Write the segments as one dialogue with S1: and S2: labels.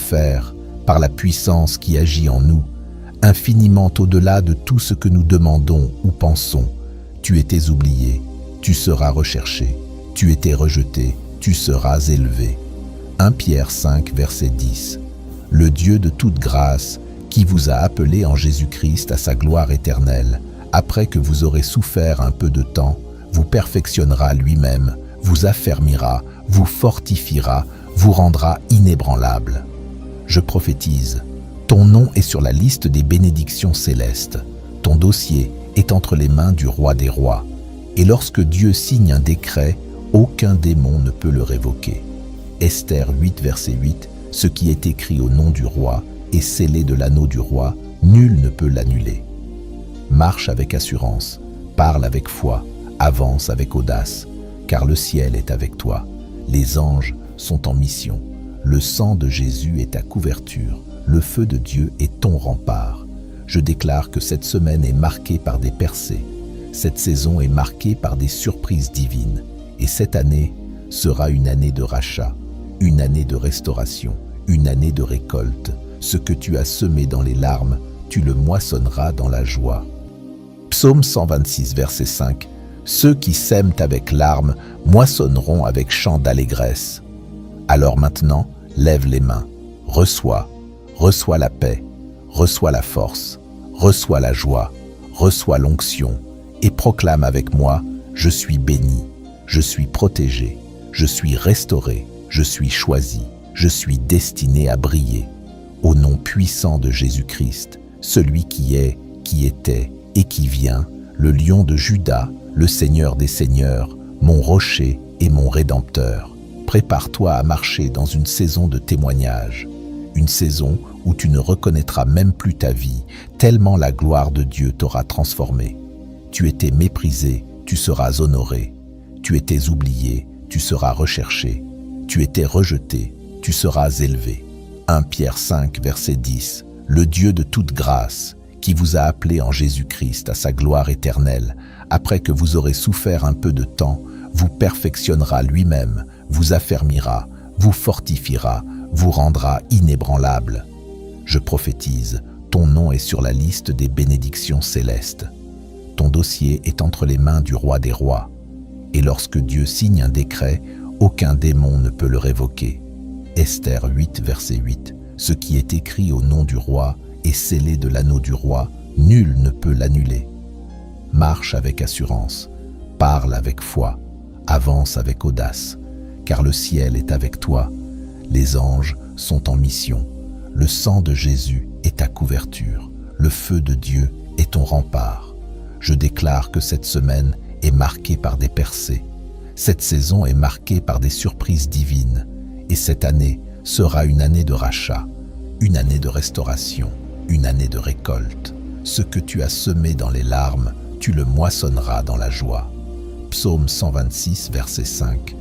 S1: faire par la puissance qui agit en nous, infiniment au-delà de tout ce que nous demandons ou pensons. Tu étais oublié, tu seras recherché, tu étais rejeté, tu seras élevé. 1 Pierre 5, verset 10. Le Dieu de toute grâce, qui vous a appelé en Jésus-Christ à sa gloire éternelle, après que vous aurez souffert un peu de temps, vous perfectionnera lui-même, vous affermira, vous fortifiera, vous rendra inébranlable. Je prophétise, ton nom est sur la liste des bénédictions célestes, ton dossier est entre les mains du roi des rois, et lorsque Dieu signe un décret, aucun démon ne peut le révoquer. Esther 8, verset 8, ce qui est écrit au nom du roi est scellé de l'anneau du roi, nul ne peut l'annuler. Marche avec assurance, parle avec foi, avance avec audace, car le ciel est avec toi. Les anges sont en mission. Le sang de Jésus est ta couverture. Le feu de Dieu est ton rempart. Je déclare que cette semaine est marquée par des percées. Cette saison est marquée par des surprises divines. Et cette année sera une année de rachat, une année de restauration, une année de récolte. Ce que tu as semé dans les larmes, tu le moissonneras dans la joie. Psaume 126, verset 5. Ceux qui sèment avec larmes moissonneront avec chant d'allégresse. Alors maintenant, lève les mains, reçois la paix, reçois la force, reçois la joie, reçois l'onction et proclame avec moi, je suis béni, je suis protégé, je suis restauré, je suis choisi, je suis destiné à briller. Au nom puissant de Jésus-Christ, celui qui est, qui était et qui vient, le lion de Juda, le Seigneur des seigneurs, mon rocher et mon rédempteur. Prépare-toi à marcher dans une saison de témoignage, une saison où tu ne reconnaîtras même plus ta vie, tellement la gloire de Dieu t'aura transformé. Tu étais méprisé, tu seras honoré. Tu étais oublié, tu seras recherché. Tu étais rejeté, tu seras élevé. 1 Pierre 5, verset 10. Le Dieu de toute grâce, qui vous a appelé en Jésus-Christ à sa gloire éternelle, après que vous aurez souffert un peu de temps, vous perfectionnera lui-même, vous affermira, vous fortifiera, vous rendra inébranlable. Je prophétise, ton nom est sur la liste des bénédictions célestes. Ton dossier est entre les mains du roi des rois. Et lorsque Dieu signe un décret, aucun démon ne peut le révoquer. Esther 8, verset 8. Ce qui est écrit au nom du roi est scellé de l'anneau du roi, nul ne peut l'annuler. Marche avec assurance, parle avec foi, avance avec audace, car le ciel est avec toi. Les anges sont en mission. Le sang de Jésus est ta couverture. Le feu de Dieu est ton rempart. Je déclare que cette semaine est marquée par des percées. Cette saison est marquée par des surprises divines. Et cette année sera une année de rachat, une année de restauration, une année de récolte. Ce que tu as semé dans les larmes, tu le moissonneras dans la joie. Psaume 126, verset 5.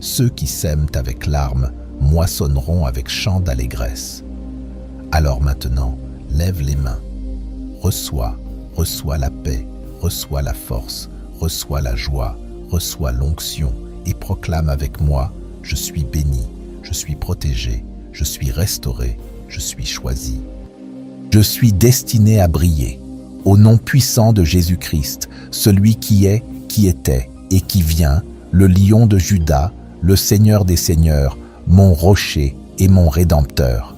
S1: Ceux qui sèment avec larmes moissonneront avec chant d'allégresse. Alors maintenant, lève les mains. Reçois la paix, reçois la force, reçois la joie, reçois l'onction et proclame avec moi, je suis béni, je suis protégé, je suis restauré, je suis choisi. Je suis destiné à briller. Au nom puissant de Jésus-Christ, celui qui est, qui était et qui vient, le lion de Juda, le Seigneur des seigneurs, mon rocher et mon rédempteur.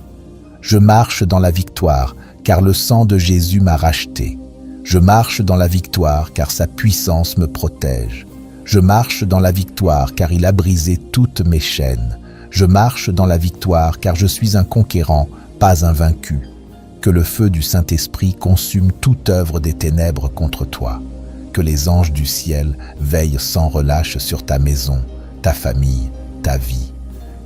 S1: Je marche dans la victoire, car le sang de Jésus m'a racheté. Je marche dans la victoire, car sa puissance me protège. Je marche dans la victoire, car il a brisé toutes mes chaînes. Je marche dans la victoire, car je suis un conquérant, pas un vaincu. Que le feu du Saint-Esprit consume toute œuvre des ténèbres contre toi. Que les anges du ciel veillent sans relâche sur ta maison, ta famille, ta vie.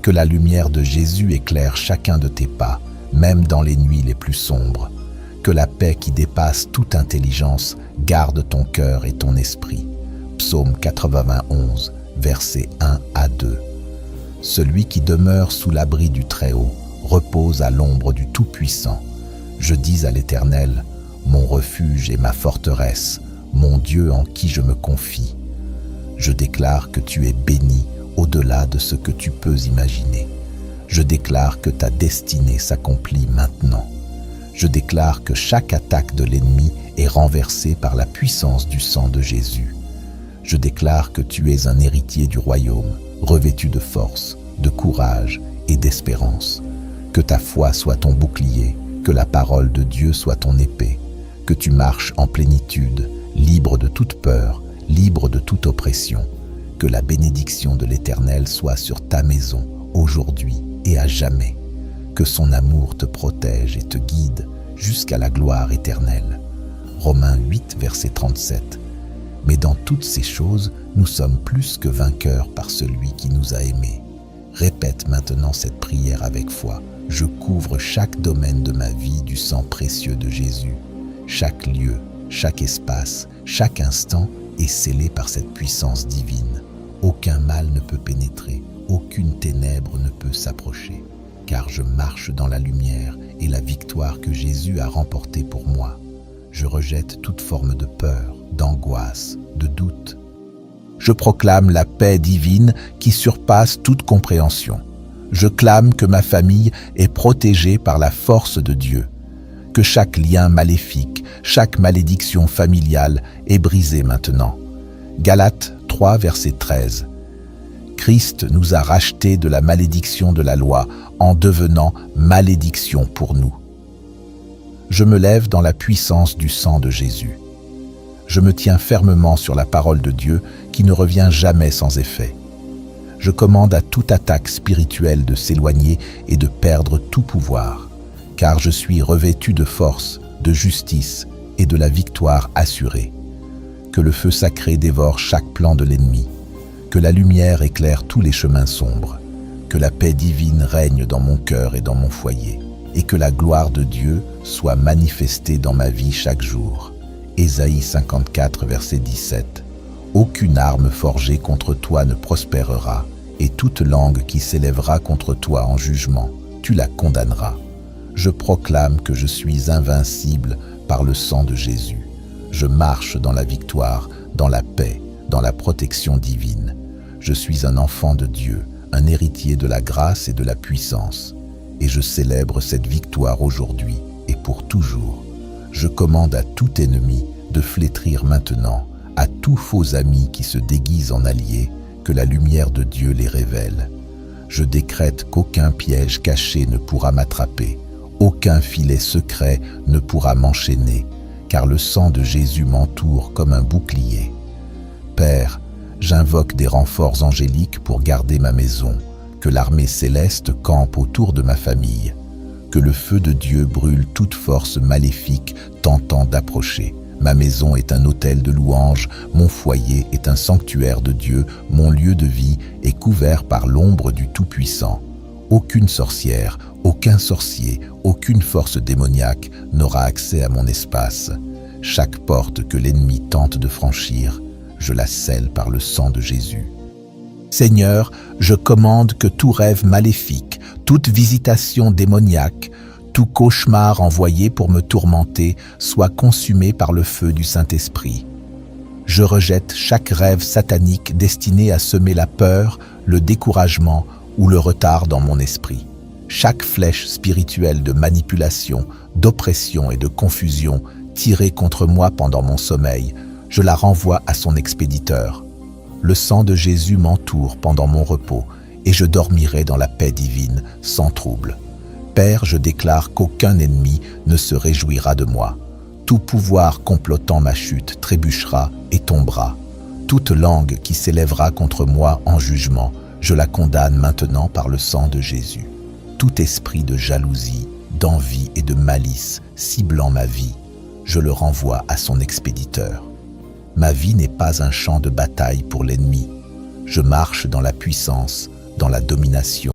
S1: Que la lumière de Jésus éclaire chacun de tes pas, même dans les nuits les plus sombres. Que la paix qui dépasse toute intelligence garde ton cœur et ton esprit. Psaume 91, versets 1 à 2. Celui qui demeure sous l'abri du Très-Haut repose à l'ombre du Tout-Puissant. Je dis à l'Éternel, mon refuge et ma forteresse, mon Dieu en qui je me confie. Je déclare que tu es béni au-delà de ce que tu peux imaginer. Je déclare que ta destinée s'accomplit maintenant. Je déclare que chaque attaque de l'ennemi est renversée par la puissance du sang de Jésus. Je déclare que tu es un héritier du royaume, revêtu de force, de courage et d'espérance. Que ta foi soit ton bouclier, que la parole de Dieu soit ton épée, que tu marches en plénitude, libre de toute peur, libre de toute oppression. Que la bénédiction de l'Éternel soit sur ta maison, aujourd'hui et à jamais. Que son amour te protège et te guide jusqu'à la gloire éternelle. Romains 8, verset 37. Mais dans toutes ces choses, nous sommes plus que vainqueurs par celui qui nous a aimés. Répète maintenant cette prière avec foi. Je couvre chaque domaine de ma vie du sang précieux de Jésus. Chaque lieu, chaque espace, chaque instant est scellé par cette puissance divine. Aucun mal ne peut pénétrer, aucune ténèbre ne peut s'approcher, car je marche dans la lumière et la victoire que Jésus a remportée pour moi. Je rejette toute forme de peur, d'angoisse, de doute. Je proclame la paix divine qui surpasse toute compréhension. Je clame que ma famille est protégée par la force de Dieu, que chaque lien maléfique, chaque malédiction familiale est brisée maintenant. Galates 3, verset 13. Christ nous a rachetés de la malédiction de la loi en devenant malédiction pour nous. Je me lève dans la puissance du sang de Jésus. Je me tiens fermement sur la parole de Dieu qui ne revient jamais sans effet. Je commande à toute attaque spirituelle de s'éloigner et de perdre tout pouvoir, car je suis revêtu de force, de justice et de la victoire assurée. Que le feu sacré dévore chaque plan de l'ennemi, que la lumière éclaire tous les chemins sombres, que la paix divine règne dans mon cœur et dans mon foyer, et que la gloire de Dieu soit manifestée dans ma vie chaque jour. Ésaïe 54, verset 17. Aucune arme forgée contre toi ne prospérera, et toute langue qui s'élèvera contre toi en jugement, tu la condamneras. Je proclame que je suis invincible par le sang de Jésus. Je marche dans la victoire, dans la paix, dans la protection divine. Je suis un enfant de Dieu, un héritier de la grâce et de la puissance. Et je célèbre cette victoire aujourd'hui et pour toujours. Je commande à tout ennemi de flétrir maintenant, à tous faux amis qui se déguisent en alliés, que la lumière de Dieu les révèle. Je décrète qu'aucun piège caché ne pourra m'attraper, aucun filet secret ne pourra m'enchaîner, car le sang de Jésus m'entoure comme un bouclier. Père, j'invoque des renforts angéliques pour garder ma maison, que l'armée céleste campe autour de ma famille, que le feu de Dieu brûle toute force maléfique tentant d'approcher. Ma maison est un autel de louange, mon foyer est un sanctuaire de Dieu, mon lieu de vie est couvert par l'ombre du Tout-Puissant. Aucune sorcière, aucun sorcier, aucune force démoniaque n'aura accès à mon espace. Chaque porte que l'ennemi tente de franchir, je la scelle par le sang de Jésus. Seigneur, je commande que tout rêve maléfique, toute visitation démoniaque, tout cauchemar envoyé pour me tourmenter soit consumé par le feu du Saint-Esprit. Je rejette chaque rêve satanique destiné à semer la peur, le découragement ou le retard dans mon esprit. Chaque flèche spirituelle de manipulation, d'oppression et de confusion tirée contre moi pendant mon sommeil, je la renvoie à son expéditeur. Le sang de Jésus m'entoure pendant mon repos et je dormirai dans la paix divine, sans trouble. Père, je déclare qu'aucun ennemi ne se réjouira de moi. Tout pouvoir complotant ma chute trébuchera et tombera. Toute langue qui s'élèvera contre moi en jugement, je la condamne maintenant par le sang de Jésus. Tout esprit de jalousie, d'envie et de malice ciblant ma vie, je le renvoie à son expéditeur. Ma vie n'est pas un champ de bataille pour l'ennemi. Je marche dans la puissance, dans la domination